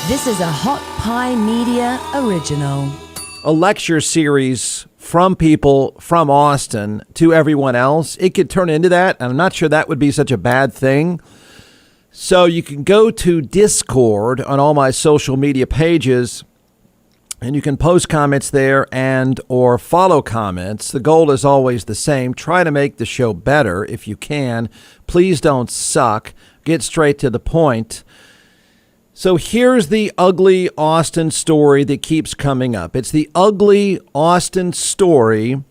This is a Hot Pie Media original. A lecture series from people from Austin to everyone else. It could turn into that, and I'm not sure that would be such a bad thing. So you can go to Discord on all my social media pages, and you can post comments there and or follow comments. The goal is always the same. Try to make the show better if you can. Please don't suck. Get straight to the point. So here's the ugly Austin story that keeps coming up. It's the ugly Austin story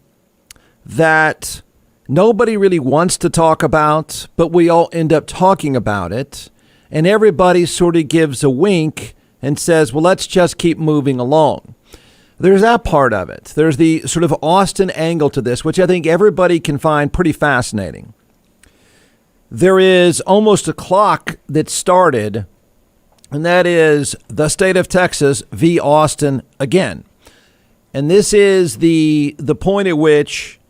that nobody really wants to talk about, but we all end up talking about it. And everybody sort of gives a wink and says, well, let's just keep moving along. There's that part of it. There's the sort of Austin angle to this, which I think everybody can find pretty fascinating. There is almost a clock that started, and that is the state of Texas v. Austin again. And this is the point at which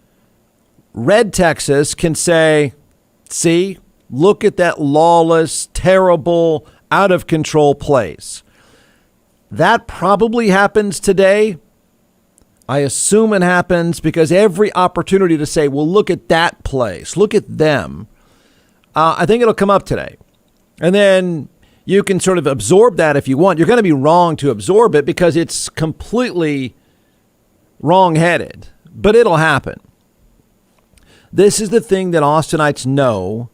red Texas can say, see, look at that lawless, terrible, out of control place. That probably happens today. I assume it happens because every opportunity to say, well, look at that place, look at them. I think it'll come up today. And then you can sort of absorb that if you want. You're going to be wrong to absorb it because it's completely wrong-headed, but it'll happen. This is the thing that Austinites know,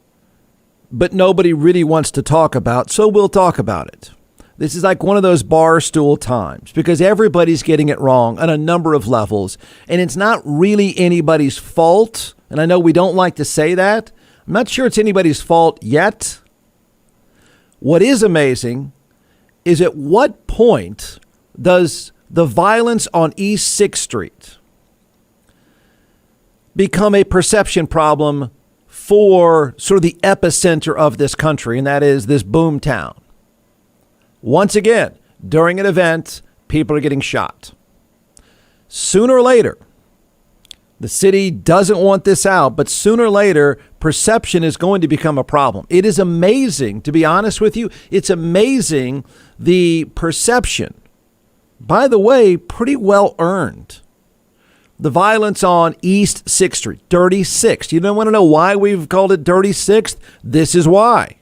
but nobody really wants to talk about, so we'll talk about it. This is like one of those bar stool times because everybody's getting it wrong on a number of levels, and it's not really anybody's fault, and I know we don't like to say that. I'm not sure it's anybody's fault yet. What is amazing is at what point does the violence on East 6th Street become a perception problem for sort of the epicenter of this country, and that is this boom town? Once again, during an event, people are getting shot. Sooner or later, the city doesn't want this out, but sooner or later, perception is going to become a problem. It is amazing, to be honest with you. It's amazing the perception. By the way, pretty well earned. The violence on East 6th Street, Dirty 6th. You don't want to know why we've called it Dirty 6th? This is why.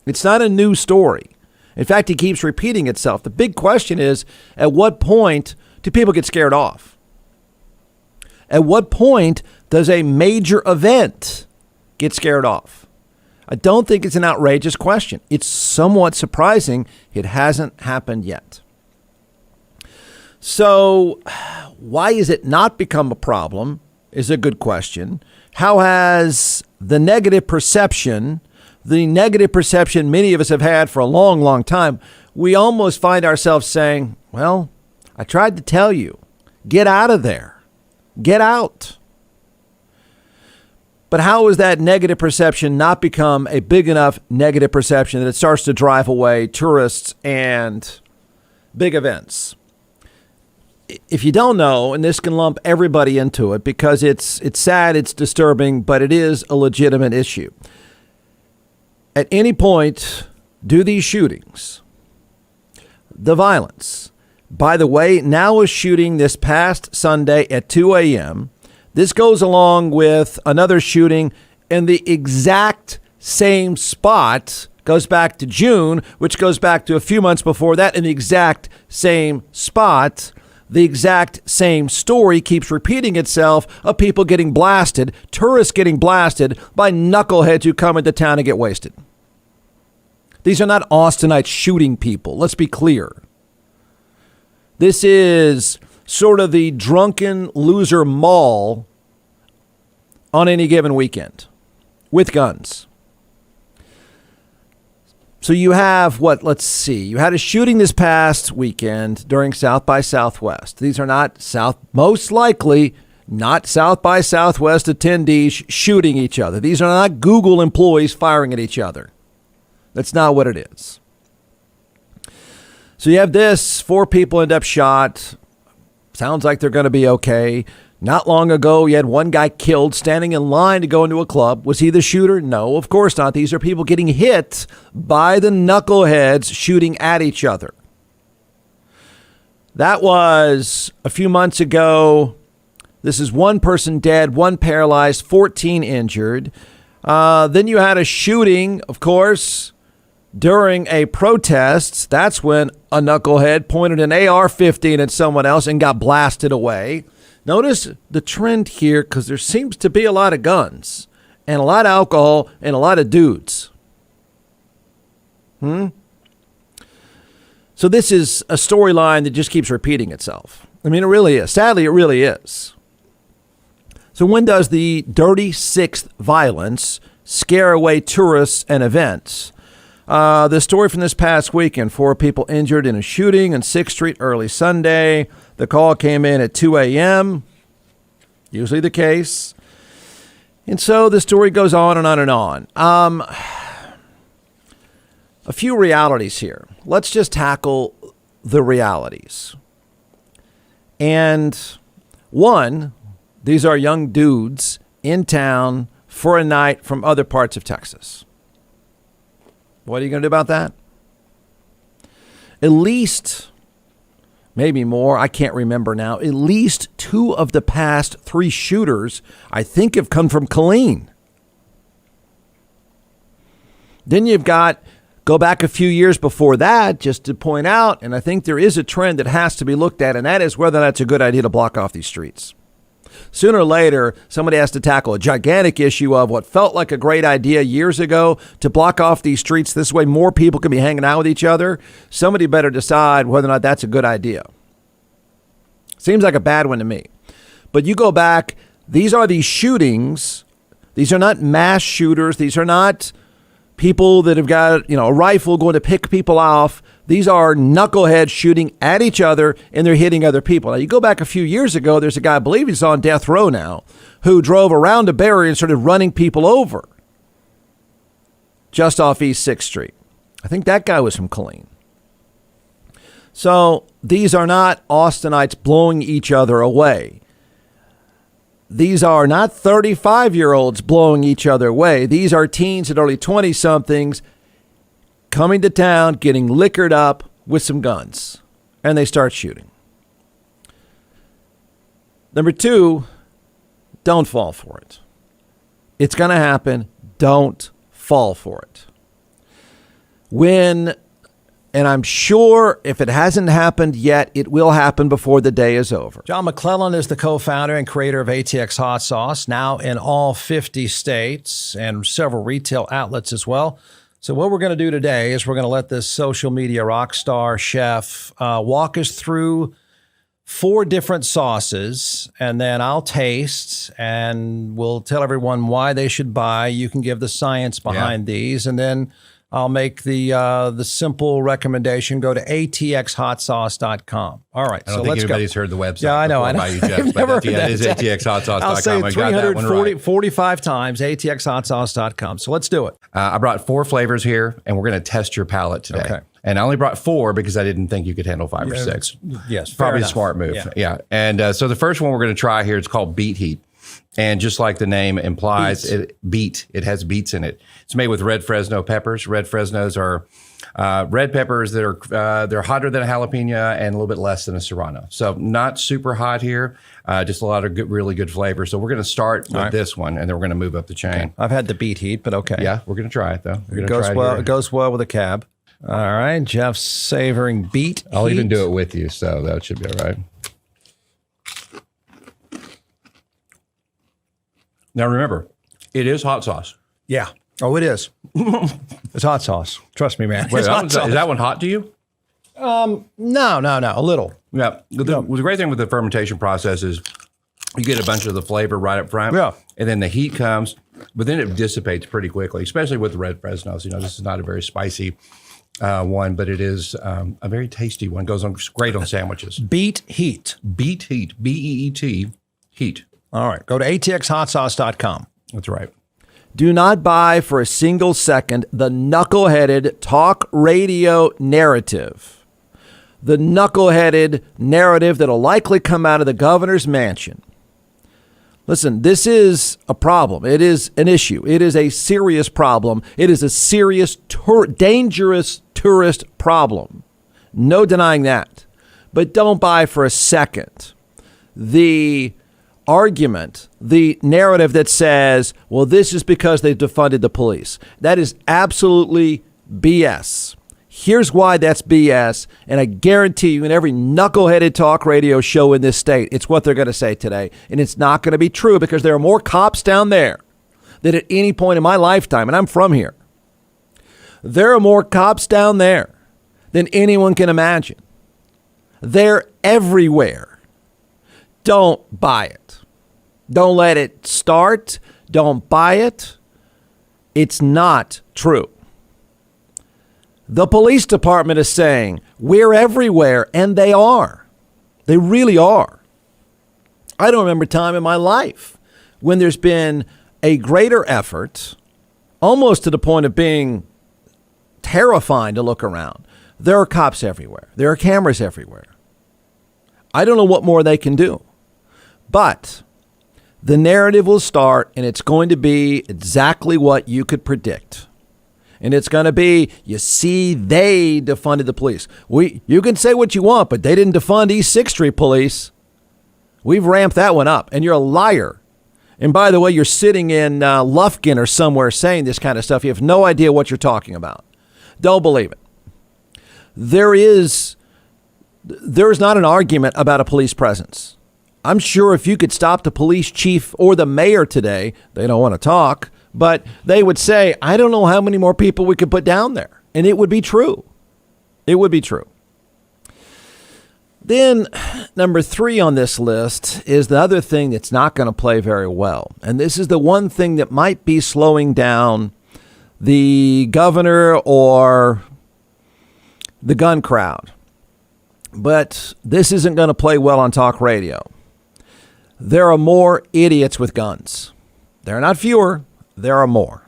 It's not a new story. In fact, it keeps repeating itself. The big question is, at what point do people get scared off? At what point does a major event get scared off? I don't think it's an outrageous question. It's somewhat surprising it hasn't happened yet. So why has it not become a problem is a good question. How has the negative perception many of us have had for a long, long time, we almost find ourselves saying, well, I tried to tell you, get out of there. Get out. But how has that negative perception not become a big enough negative perception that it starts to drive away tourists and big events? If you don't know, and this can lump everybody into it because it's sad, it's disturbing, but it is a legitimate issue. At any point, do these shootings, the violence. By the way, now a shooting this past Sunday at 2 a.m. This goes along with another shooting in the exact same spot, goes back to June, which goes back to a few months before that in the exact same spot. The exact same story keeps repeating itself of people getting blasted, tourists getting blasted by knuckleheads who come into town and get wasted. These are not Austinites shooting people. Let's be clear. This is sort of the drunken loser mall on any given weekend with guns. So you have let's see. You had a shooting this past weekend during South by Southwest. These are not most likely not South by Southwest attendees shooting each other. These are not Google employees firing at each other. That's not what it is. So you have this, 4 people end up shot. Sounds like they're going to be okay. Not long ago, you had one guy killed standing in line to go into a club. Was he the shooter? No, of course not. These are people getting hit by the knuckleheads shooting at each other. That was a few months ago. This is one person dead, one paralyzed, 14 injured. Then you had a shooting, of course, during a protest. That's when a knucklehead pointed an AR-15 at someone else and got blasted away. Notice the trend here, because there seems to be a lot of guns and a lot of alcohol and a lot of dudes. So this is a storyline that just keeps repeating itself. I mean, it really is. Sadly, it really is. So when does the dirty sixth violence scare away tourists and events? The story from this past weekend, 4 people injured in a shooting on 6th Street early Sunday. The call came in at 2 a.m., usually the case. And so the story goes on and on and on. A few realities here. Let's just tackle the realities. And one, these are young dudes in town for a night from other parts of Texas. What are you going to do about that? At least, maybe more, I can't remember now, at least 2 of the past 3 shooters, I think, have come from Killeen. Then you've got, go back a few years before that, just to point out, and I think there is a trend that has to be looked at, and that is whether that's a good idea to block off these streets. Sooner or later, somebody has to tackle a gigantic issue of what felt like a great idea years ago to block off these streets. This way more people can be hanging out with each other. Somebody better decide whether or not that's a good idea. Seems like a bad one to me. But you go back, these are these shootings. These are not mass shooters. These are not people that have got, a rifle going to pick people off. These are knuckleheads shooting at each other, and they're hitting other people. Now, you go back a few years ago, there's a guy, I believe he's on death row now, who drove around a barrier and started running people over just off East 6th Street. I think that guy was from Killeen. So these are not Austinites blowing each other away. These are not 35-year-olds blowing each other away. These are teens and early 20-somethings coming to town, getting liquored up with some guns, and they start shooting. Number 2, don't fall for it. It's going to happen. Don't fall for it. And I'm sure if it hasn't happened yet, it will happen before the day is over. John McClellan is the co-founder and creator of ATX Hot Sauce, now in all 50 states and several retail outlets as well. So what we're going to do today is we're going to let this social media rock star chef walk us through 4 different sauces, and then I'll taste and we'll tell everyone why they should buy. You can give the science behind these, and then I'll make the simple recommendation. Go to atxhotsauce.com. All right, I don't think anybody's heard the website. Yeah, I know. By you, Jeff, I've never heard that. It is atxhotsauce.com. I'll say I got that one right. 45 times, atxhotsauce.com. So let's do it. I brought 4 flavors here, and we're going to test your palate today. Okay. And I only brought 4 because I didn't think you could handle 5 or 6. Yes, probably a smart move. Yeah. And so the first one we're going to try here, it's called Beet Heat. And just like the name implies, it has beets in it. It's made with red Fresno peppers. Red Fresnos are red peppers that are they're hotter than a jalapeno and a little bit less than a serrano. So not super hot here, just a lot of really good flavor. So we're going to start with this one, and then we're going to move up the chain. Okay. I've had the Beet Heat, but okay. Yeah, we're going to try it though. It goes well with a cab. All right, Jeff's savoring Beet Heat. I'll even do it with you, so that should be all right. Now remember, it is hot sauce. Yeah. Oh, it is. It's hot sauce. Trust me, man. Wait, is that one hot to you? No, a little. Yeah. The great thing with the fermentation process is you get a bunch of the flavor right up front. Yeah. And then the heat comes, but then it dissipates pretty quickly, especially with the red Fresnos. This is not a very spicy one, but it is a very tasty one. Goes on great on sandwiches. Beet Heat. Beet Heat. B-E-E-T. Heat. All right. Go to atxhotsauce.com. That's right. Do not buy for a single second the knuckleheaded talk radio narrative. The knuckleheaded narrative that'll likely come out of the governor's mansion. Listen, this is a problem. It is an issue. It is a serious problem. It is a serious, dangerous tourist problem. No denying that. But don't buy for a second the argument, the narrative that says, well, this is because they defunded the police. That is absolutely BS. Here's why that's BS. And I guarantee you in every knuckleheaded talk radio show in this state, it's what they're going to say today. And it's not going to be true because there are more cops down there than at any point in my lifetime. And I'm from here. There are more cops down there than anyone can imagine. They're everywhere. Don't buy it. Don't let it start. Don't buy it. It's not true. The police department is saying we're everywhere, and they are. They really are. I don't remember a time in my life when there's been a greater effort, almost to the point of being terrifying to look around. There are cops everywhere. There are cameras everywhere. I don't know what more they can do. But the narrative will start, and it's going to be exactly what you could predict. And it's going to be, you see, they defunded the police. You can say what you want, but they didn't defund East 6th Street Police. We've ramped that one up, and you're a liar. And by the way, you're sitting in Lufkin or somewhere saying this kind of stuff. You have no idea what you're talking about. Don't believe it. There is not an argument about a police presence. I'm sure if you could stop the police chief or the mayor today, they don't want to talk, but they would say, I don't know how many more people we could put down there. And it would be true. It would be true. Then number 3 on this list is the other thing that's not going to play very well. And this is the one thing that might be slowing down the governor or the gun crowd. But this isn't going to play well on talk radio. There are more idiots with guns. There are not fewer. There are more.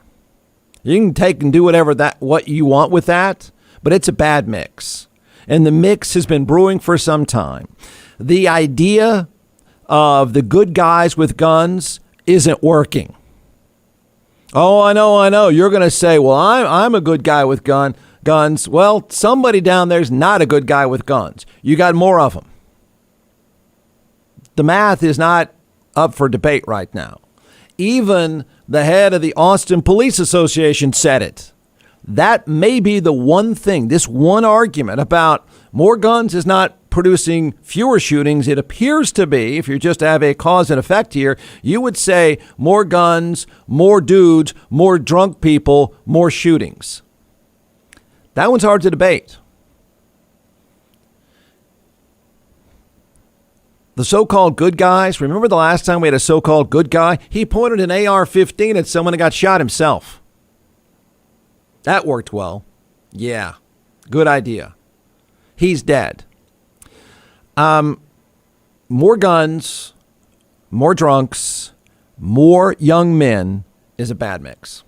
You can take and do what you want with that, but it's a bad mix. And the mix has been brewing for some time. The idea of the good guys with guns isn't working. Oh, I know. You're going to say, well, I'm a good guy with guns. Well, somebody down there's not a good guy with guns. You got more of them. The math is not up for debate right now. Even the head of the Austin Police Association said it. That may be the one thing, this one argument about more guns is not producing fewer shootings. It appears to be, if you just have a cause and effect here, you would say more guns, more dudes, more drunk people, more shootings. That one's hard to debate. The so-called good guys, remember the last time we had a so-called good guy? He pointed an AR-15 at someone and got shot himself. That worked well. Yeah, good idea. He's dead. More guns, more drunks, more young men is a bad mix.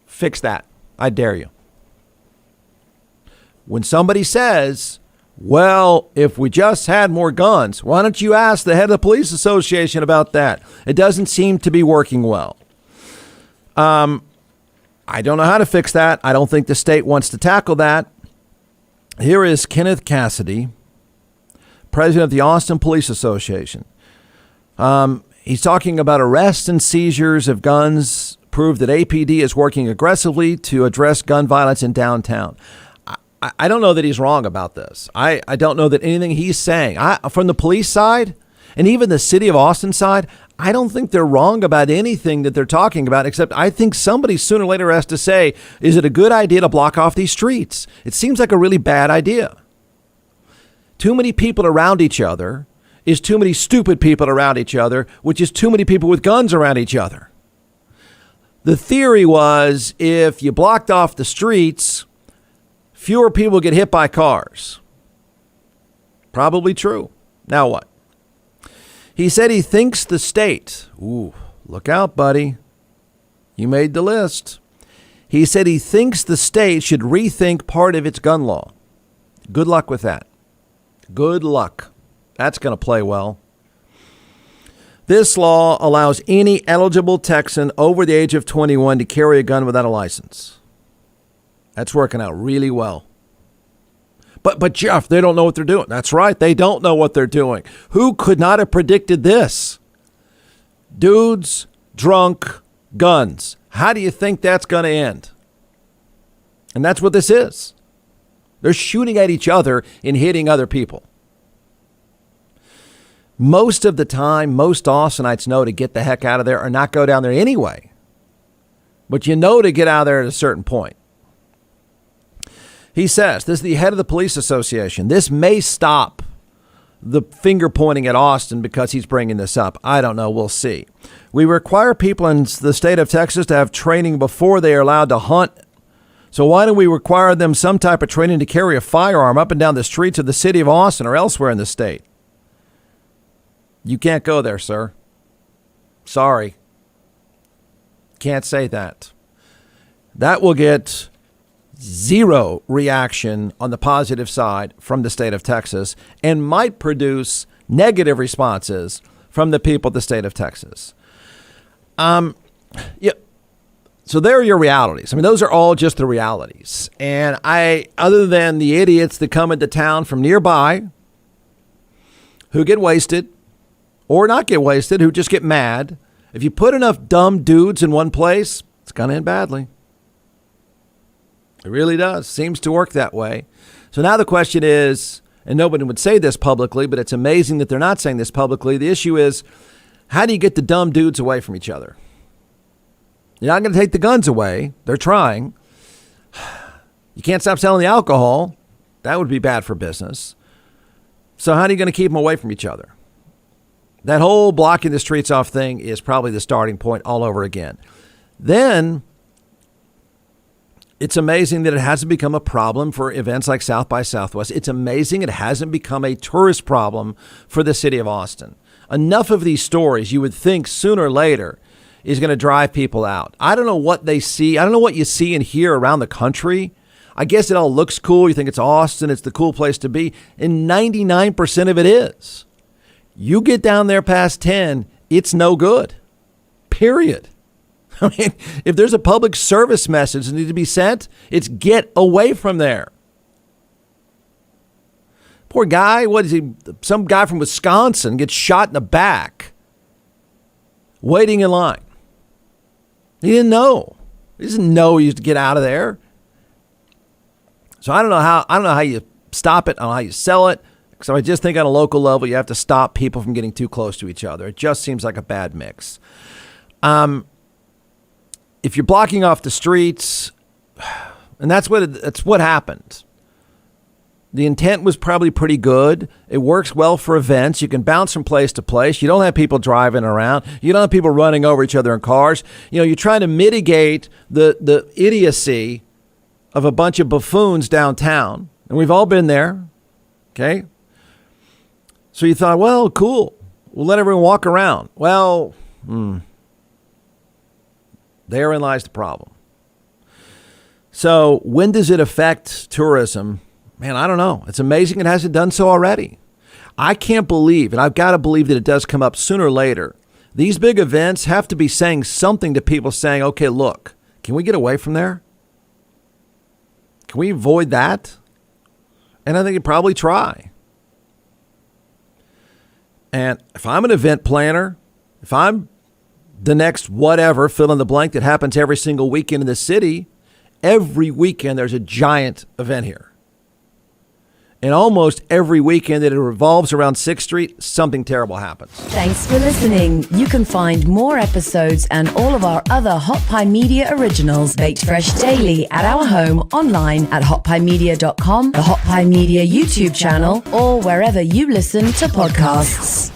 Fix that. I dare you. When somebody says, well, if we just had more guns, why don't you ask the head of the police association about that? It doesn't seem to be working well. I don't know how to fix that. I don't think the state wants to tackle that. Here is Kenneth Cassidy, president of the Austin Police Association. He's talking about arrests and seizures of guns prove that APD is working aggressively to address gun violence in downtown. I don't know that he's wrong about this. I don't know that anything he's saying from the police side and even the city of Austin side, I don't think they're wrong about anything that they're talking about, except I think somebody sooner or later has to say, is it a good idea to block off these streets? It seems like a really bad idea. Too many people around each other is too many stupid people around each other, which is too many people with guns around each other. The theory was if you blocked off the streets, fewer people get hit by cars. Probably true. Now what? He said he thinks the state, ooh, look out, buddy. You made the list. He said he thinks the state should rethink part of its gun law. Good luck with that. Good luck. That's going to play well. This law allows any eligible Texan over the age of 21 to carry a gun without a license. That's working out really well. But Jeff, they don't know what they're doing. That's right. They don't know what they're doing. Who could not have predicted this? Dudes, drunk, guns. How do you think that's going to end? And that's what this is. They're shooting at each other and hitting other people. Most of the time, most Austinites know to get the heck out of there or not go down there anyway. But you know to get out of there at a certain point. He says, this is the head of the police association. This may stop the finger pointing at Austin because he's bringing this up. I don't know. We'll see. We require people in the state of Texas to have training before they are allowed to hunt. So why don't we require them some type of training to carry a firearm up and down the streets of the city of Austin or elsewhere in the state? You can't go there, sir. Sorry. Can't say that. That will get zero reaction on the positive side from the state of Texas and might produce negative responses from the people of the state of Texas. Yeah. So there are your realities. I mean, those are all just the realities. And other than the idiots that come into town from nearby who get wasted or not get wasted, who just get mad, if you put enough dumb dudes in one place, it's going to end badly. It really does. Seems to work that way. So now the question is, and nobody would say this publicly, but it's amazing that they're not saying this publicly. The issue is, how do you get the dumb dudes away from each other? You're not going to take the guns away. They're trying. You can't stop selling the alcohol. That would be bad for business. So how are you going to keep them away from each other? That whole blocking the streets off thing is probably the starting point all over again. Then it's amazing that it hasn't become a problem for events like South by Southwest. It's amazing it hasn't become a tourist problem for the city of Austin. Enough of these stories, you would think sooner or later, is going to drive people out. I don't know what they see. I don't know what you see and hear around the country. I guess it all looks cool. You think it's Austin. It's the cool place to be. And 99% of it is. You get down there past 10, it's no good. Period. I mean, if there's a public service message that needs to be sent, it's get away from there. Poor guy, what is he? Some guy from Wisconsin gets shot in the back, waiting in line. He didn't know. He doesn't know he used to get out of there. So I don't know how you stop it. I don't know how you sell it. So I just think on a local level, you have to stop people from getting too close to each other. It just seems like a bad mix. If you're blocking off the streets, and that's what happened. The intent was probably pretty good. It works well for events. You can bounce from place to place. You don't have people driving around. You don't have people running over each other in cars. You know, you're trying to mitigate the idiocy of a bunch of buffoons downtown. And we've all been there. Okay. So you thought, well, cool. We'll let everyone walk around. Well, therein lies the problem. So when does it affect tourism? Man, I don't know. It's amazing it hasn't done so already. I can't believe, and I've got to believe that it does come up sooner or later. These big events have to be saying something to people saying, okay, look, can we get away from there? Can we avoid that? And I think you'd probably try. And if I'm an event planner, if I'm the next whatever, fill in the blank that happens every single weekend in the city, every weekend there's a giant event here. And almost every weekend that it revolves around 6th Street, something terrible happens. Thanks for listening. You can find more episodes and all of our other Hot Pie Media originals baked fresh daily at our home online at hotpiemedia.com, the Hot Pie Media YouTube channel, or wherever you listen to podcasts.